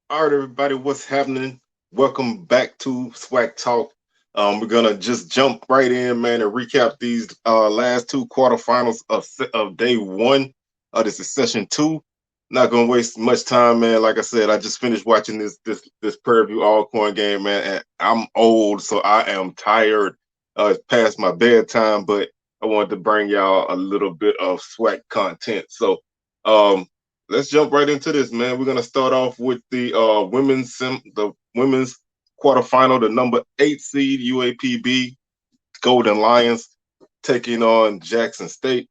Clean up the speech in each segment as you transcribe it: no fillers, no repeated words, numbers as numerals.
All right, everybody, what's happening? Welcome back to SWAC Talk. We're gonna just jump right in, man, and recap these last two quarterfinals of day one. This is session two. Not gonna waste much time, man. Like I said, I just finished watching this Prairie View Alcorn game, man, and I'm old, so I am tired. It's past my bedtime, but I wanted to bring y'all a little bit of SWAC content. So, um, let's jump right into this, man. We're gonna start off with the women's quarterfinal, the number 8 seed UAPB Golden Lions taking on Jackson State.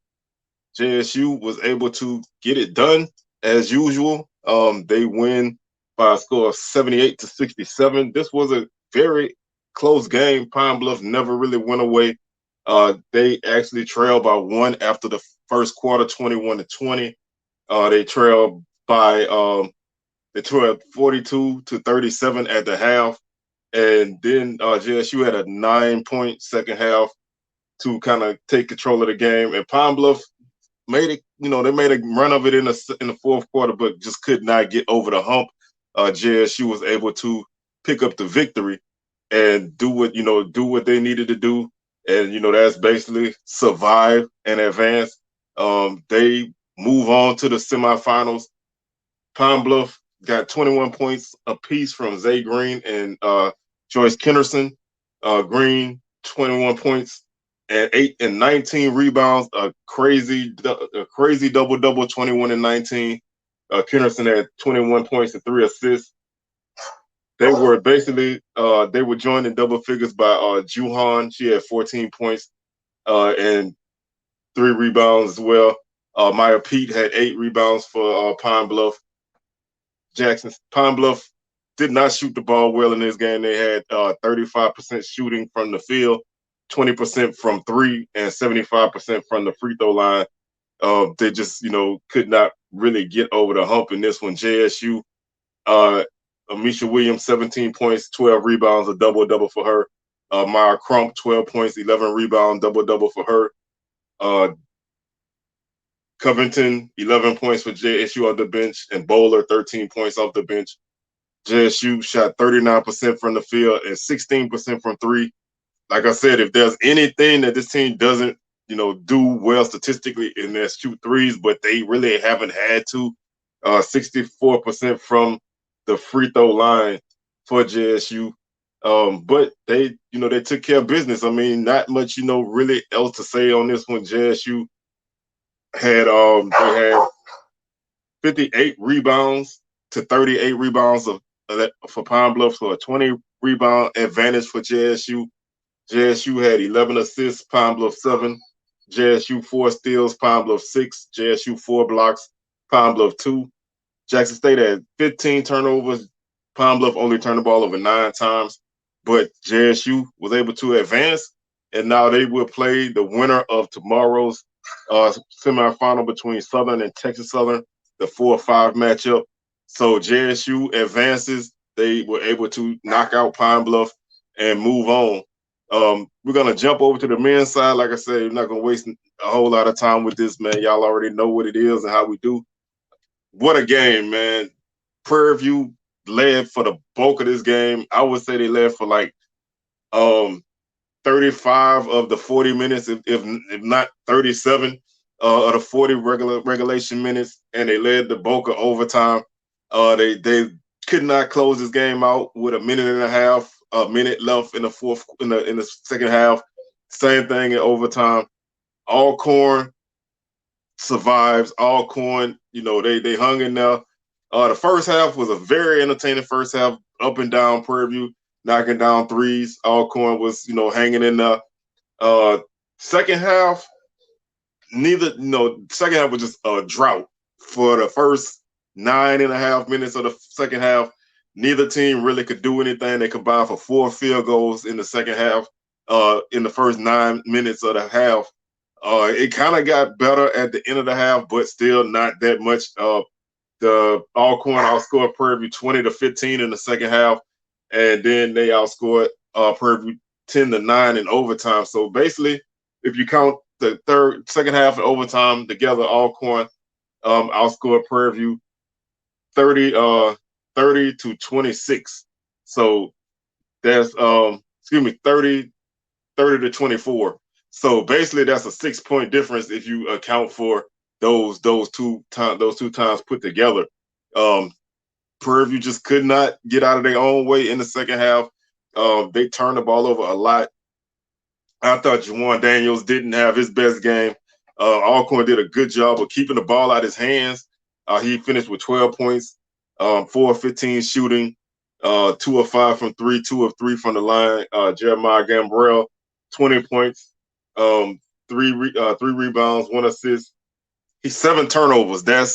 JSU was able to get it done as usual. They win by a score of 78-67. This was a very close game. Pine Bluff never really went away. They actually trailed by one after the first quarter, 21-20. They trailed by 42-37 at the half, and then JSU had a 9-point second half to kind of take control of the game. And Pine Bluff made it. They made a run of it in the fourth quarter, but just could not get over the hump. JSU was able to pick up the victory and do what they needed to do, and that's basically survive and advance. They move on to the semifinals. Pine Bluff got 21 points apiece from Zay Green and Joyce Kennerson. Green 21 points and 8 and 19 rebounds. A crazy double double, 21 and 19. Kennerson had 21 points and 3 assists. They were joined in double figures by Juhan. She had 14 points and 3 rebounds as well. Maya Pete had 8 rebounds for Pine Bluff. Pine Bluff did not shoot the ball well in this game. They had 35% shooting from the field, 20% from three, and 75% from the free throw line. They just, could not really get over the hump in this one. JSU, uh, Amisha Williams, 17 points, 12 rebounds, a double-double for her. Maya Crump, 12 points, 11 rebounds, double-double for her. Uh, Covington, 11 points for JSU off the bench, and Bowler, 13 points off the bench. JSU shot 39% from the field and 16% from three. Like I said, if there's anything that this team doesn't, do well statistically, in their shoot threes, but they really haven't had to. 64% from the free throw line for JSU. But they took care of business. I mean, not much, really else to say on this one. JSU they had 58 rebounds to 38 rebounds for Pine Bluff, so a 20 rebound advantage for JSU. JSU had 11 assists, Pine Bluff 7. JSU 4 steals, Pine Bluff 6. JSU 4 blocks, Pine Bluff 2. Jackson State had 15 turnovers. Pine Bluff only turned the ball over 9 times, but JSU was able to advance, and now they will play the winner of tomorrow's semifinal between Southern and Texas Southern, the 4-5 matchup. So JSU advances. They were able to knock out Pine Bluff and move on. We're gonna jump over to the men's side. Like I said, we're not gonna waste a whole lot of time with this, man. Y'all already know what it is and how we do. What a game, man. Prairie View led for the bulk of this game. I would say they led for like um 35 of the 40 minutes, if not 37 of the 40 regulation minutes, and they led the bulk of overtime. They could not close this game out with a minute left in the second half. Same thing in overtime. Alcorn survives. Alcorn, they hung in there. The first half was a very entertaining first half, up and down Prairie View, knocking down threes. Alcorn was, hanging in there. Uh, second half, second half was just a drought. For the first 9.5 minutes of the second half, neither team really could do anything. They combined for 4 field goals in the second half. In the first 9 minutes of the half, it kind of got better at the end of the half, but still not that much. The Alcorn outscored Prairie View 20-15 in the second half, and then they outscored Prairie View 10-9 in overtime. So basically, if you count the second half and overtime together, Alcorn outscored Prairie View 30 30-26. So that's 30-24. So basically, that's a 6-point difference if you account for those two times put together. Prairie View just could not get out of their own way in the second half. They turned the ball over a lot. I thought Juwan Daniels didn't have his best game. Alcorn did a good job of keeping the ball out of his hands. He finished with 12 points, 4 of 15 shooting, 2 of 5 from 3, 2 of 3 from the line. Jeremiah Gambrell, 20 points, 3 rebounds, 1 assist. He's 7 turnovers. Prairie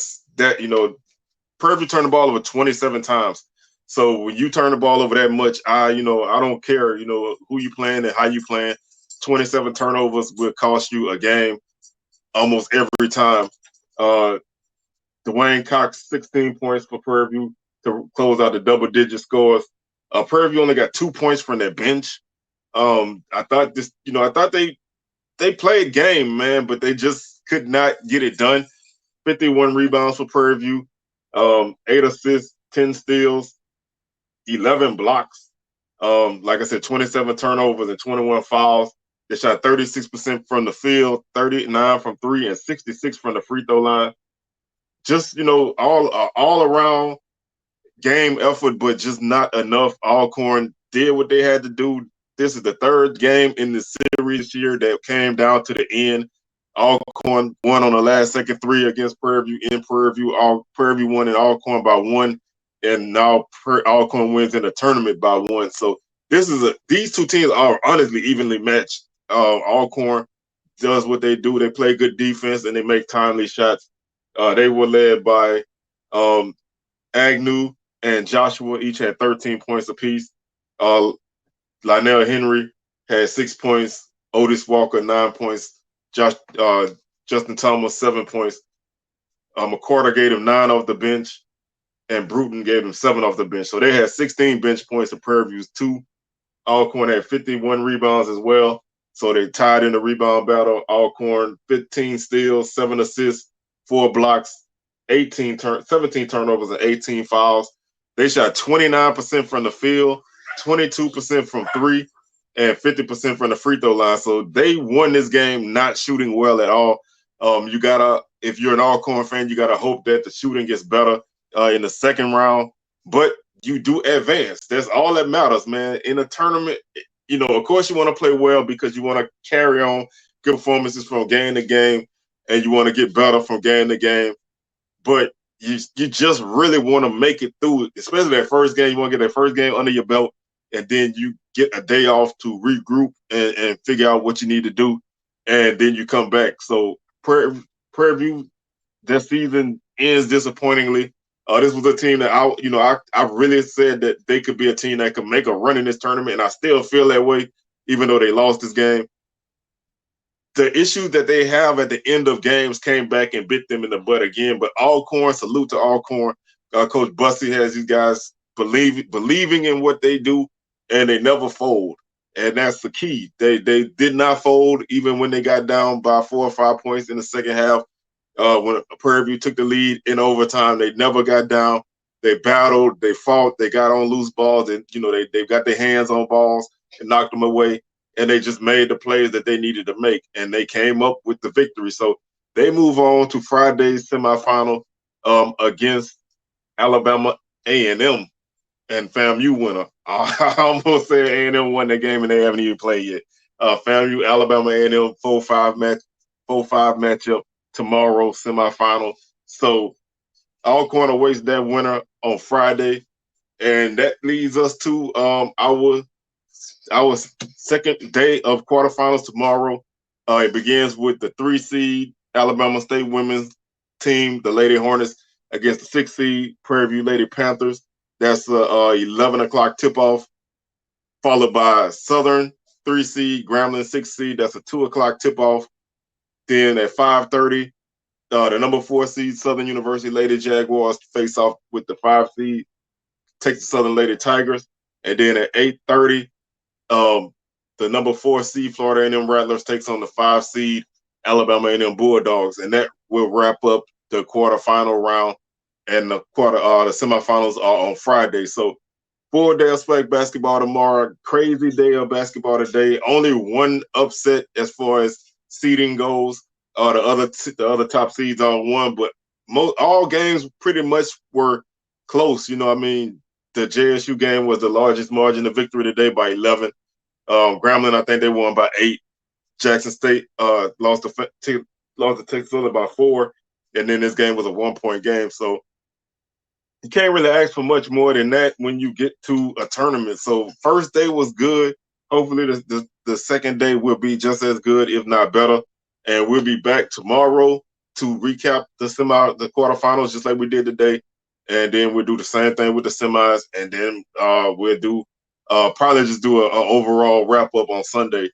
View turned the ball over 27 times. So when you turn the ball over that much, I don't care, who you playing and how you playing. 27 turnovers will cost you a game almost every time. Dwayne Cox, 16 points for Prairie View to close out the double-digit scores. Prairie View only got 2 points from their bench. I thought they played game, man, but they just could not get it done. 51 rebounds for Prairie View, 8 assists, 10 steals, 11 blocks. Like I said, 27 turnovers and 21 fouls. They shot 36% from the field, 39 from 3, and 66 from the free throw line. Just, all around game effort, but just not enough. Alcorn did what they had to do. This is the 3rd game in the series this year that came down to the end. Alcorn won on the last second 3 against Prairie View in Prairie View. Prairie View won in Alcorn by 1, and now Alcorn wins in the tournament by 1. So these two teams are honestly evenly matched. Alcorn does what they do. They play good defense and they make timely shots. They were led by Agnew and Joshua, each had 13 points apiece. Lionel Henry had 6 points. Otis Walker, 9 points. Justin Thomas, 7 points. McCarter gave him 9 off the bench, and Bruton gave him 7 off the bench. So they had 16 bench points to Prairie View's 2. Alcorn had 51 rebounds as well. So they tied in the rebound battle. Alcorn, 15 steals, 7 assists, 4 blocks, 17 turnovers, and 18 fouls. They shot 29% from the field, 22% from 3, and 50% from the free throw line. So they won this game not shooting well at all. If you're an Alcorn fan, you gotta hope that the shooting gets better in the second round. But you do advance. That's all that matters, man. In a tournament, of course you want to play well because you want to carry on good performances from game to game, and you want to get better from game to game. But you just really want to make it through, especially that first game. You want to get that first game under your belt, and then you get a day off to regroup and figure out what you need to do, and then you come back. So Prairie View, that season ends disappointingly. This was a team that I really said that they could be a team that could make a run in this tournament, and I still feel that way, even though they lost this game. The issues that they have at the end of games came back and bit them in the butt again. But Alcorn, salute to Alcorn. Coach Bussey has these guys believing in what they do, and they never fold. And that's the key. They did not fold even when they got down by 4 or 5 points in the second half. When Prairie View took the lead in overtime, they never got down. They battled, they fought, they got on loose balls, and they got their hands on balls and knocked them away. And they just made the plays that they needed to make, and they came up with the victory. So they move on to Friday's semifinal against Alabama A&M and FAMU winner. I almost said A&M won that game, and they haven't even played yet. FAMU, Alabama A&M 4-5 matchup tomorrow, semifinal. So Alcorn awaits that winner on Friday, and that leads us to our second day of quarterfinals tomorrow. It begins with the 3 seed Alabama State women's team, the Lady Hornets, against the 6 seed Prairie View Lady Panthers. That's 11 o'clock tip-off, followed by Southern 3 seed, Grambling 6 seed. That's a 2 o'clock tip-off. Then at 5:30, the number 4 seed Southern University Lady Jaguars face off with the 5 seed Texas Southern Lady Tigers. And then at 8:30, the number 4 seed Florida A&M Rattlers takes on the 5 seed Alabama A&M Bulldogs, and that will wrap up the quarterfinal round. and the semifinals are on Friday. So full day of SWAC basketball tomorrow. Crazy day of basketball today. Only one upset as far as seeding goes. The other top seeds on one, but all games pretty much were close. You know, I mean, the JSU game was the largest margin of victory today by 11. Grambling, I think they won by 8. Jackson State lost to Texas by 4, and then this game was a 1-point game. So you can't really ask for much more than that when you get to a tournament. So first day was good. Hopefully the second day will be just as good, if not better. And we'll be back tomorrow to recap the quarterfinals just like we did today. And then we'll do the same thing with the semis. And then we'll do probably just do an overall wrap up on Sunday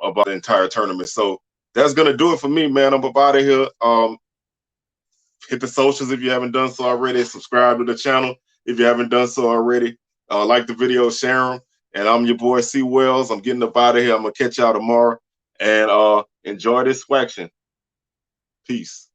about the entire tournament. So that's gonna do it for me, man. I'm up out of here. Hit the socials if you haven't done so already. Subscribe to the channel if you haven't done so already. Like the video, share them. And I'm your boy C Wells. I'm getting up out of here. I'm gonna catch y'all tomorrow. And enjoy this SWAC. Peace.